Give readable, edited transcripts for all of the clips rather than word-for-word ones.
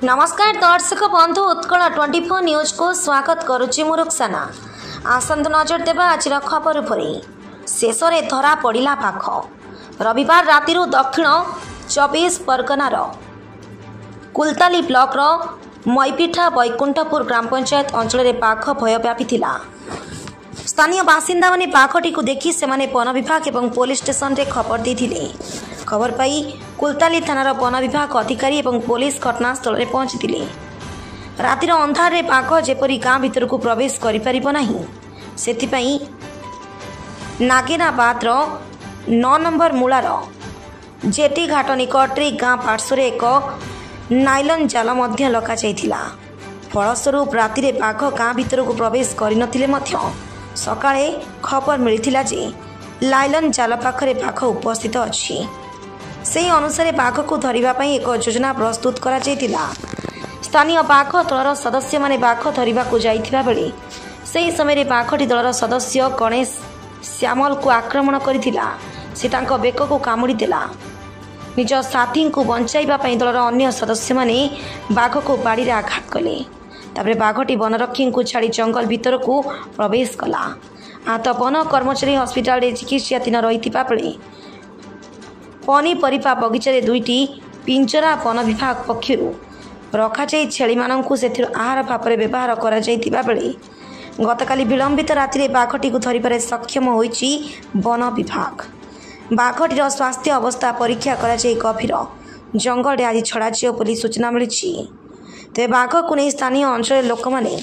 नमस्कार दर्शक बंधु उत्कल 24 न्यूज को स्वागत करुच्ची मु रुक्साना। आसंतु नजर देवा आज खबर उपर शेष में धरा पड़ा पाख। रविवार राति दक्षिण 24 परगनार कुलताली ब्लॉक मैपीठा बैकुंठपुर ग्राम पंचायत अंचल में पाख भय व्यापी। स्थानीय बासिंदा माने पाखटी को देखि सेमाने वन विभाग एवं पुलिस स्टेशन रे खबर देथिले। खबर पाई कुलताली थानार वन विभाग अधिकारी एवं पुलिस घटनास्थल में पहुंची। रातिर अंधार रे पाख जेपरी गाँ भीतर को प्रवेश करि परिबो नाही सेथिपई नागेनाबाद 9 नंबर मूलार जेटी घाट निकट गाँ पार्श्वर एक नाइलन जाल मध्य लगा जाइथिला। फलस्वरूप राति बाघ गाँ भीतर को प्रवेश करनथिले मध्य सकाळे खबर मिलिथिला जे लाइलन जाल पाखरे बाघ उपस्थित अछि। से अनुसार बाघ को धरिबा पई एक योजना प्रस्तुत करा जाइथिला। स्थानीय बाघ दलर सदस्य माने बाघ धरिबा को जाइथिबा बेले से समय बाघटी दलर सदस्य गणेश श्यामल को आक्रमण करिथिला। से तांको बेक को कामुड़ी देला। निज साथी को बंचाइबा पई दलर अन्य सदस्य माने बाघ को बाड़ी रे आघात कले। तापरे बाघटी वनरक्षी को छाड़ी जंगल भीतर को प्रवेश कला। आहत वन कर्मचारी हस्पिटाल रे चिकित्साधीन रहिथिबा बेले पनीपरिपा बगीचारे 2टी पिंजरा वन विभाग पक्षरु रखाई छेली माननकु सेथिर आहार भाव व्यवहार करा जाइथिबा बेले गतकाली विलंबित राति बाघटी को धरिबारे सक्षम होइछि वन विभाग। बाघटीर स्वास्थ्य अवस्था परीक्षा करा जाई गभीर जंगल आज छड़ा बोली सूचना मिली। तेरे बाघ को नहीं स्थानीय अंचल लोक मैंने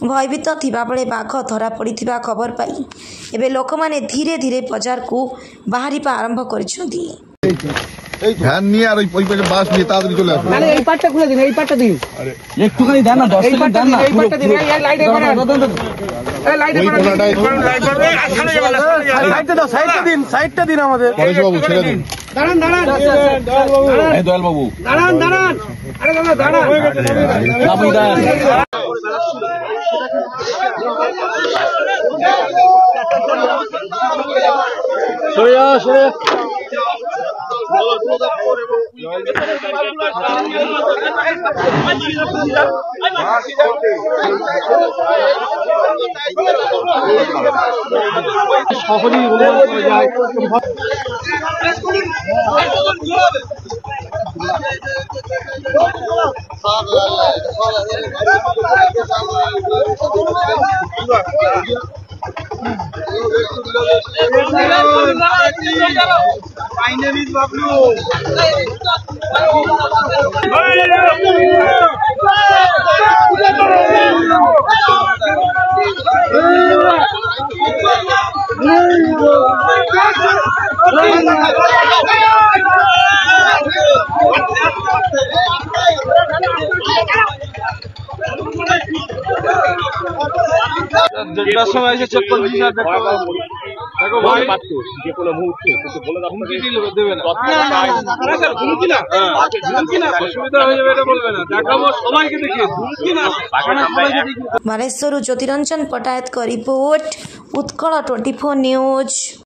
भयभीत थिबा बेले बाघ धरा पड़िथिबा खबर पाई एबे लोक माने धीरे धीरे बाजार को बाहरिबा आरंभ करिसेंती। ध्यान नहीं आ रही परिपक्व बास नहीं तादरी चले आसो अरे এই পাটটা খুলে দিন এই পাটটা দিন अरे একটু খালি দেন না 10 সেকেন্ড দেন না এই পাটটা দিন এই লাইট এ করেন এই লাইট এ করেন লাইট করবে আছানো যাবে না সাইডটা দাও সাইডটা দিন আমাদের পরেশ বাবু ছেড়ে দিন দাঁড়ান এই দয়াল বাবু দাঁড়ান আরে দাদা দাঁড়ান বাবু দাঁড়ান সরে फाइनली बाबू समय से चप्पल देखो भाई যে কোনো মুহূর্তে কিছু বলে দাও হুমকি দেবে না না স্যার হুমকি না অসুবিধা হয়ে যাবে এটা বলবে না দেখাবো সবাইকে দেখিয়ে হুমকি না बालेश्वर ज्योतिरंजन पटायत का रिपोर्ट उत्कल 24 न्यूज।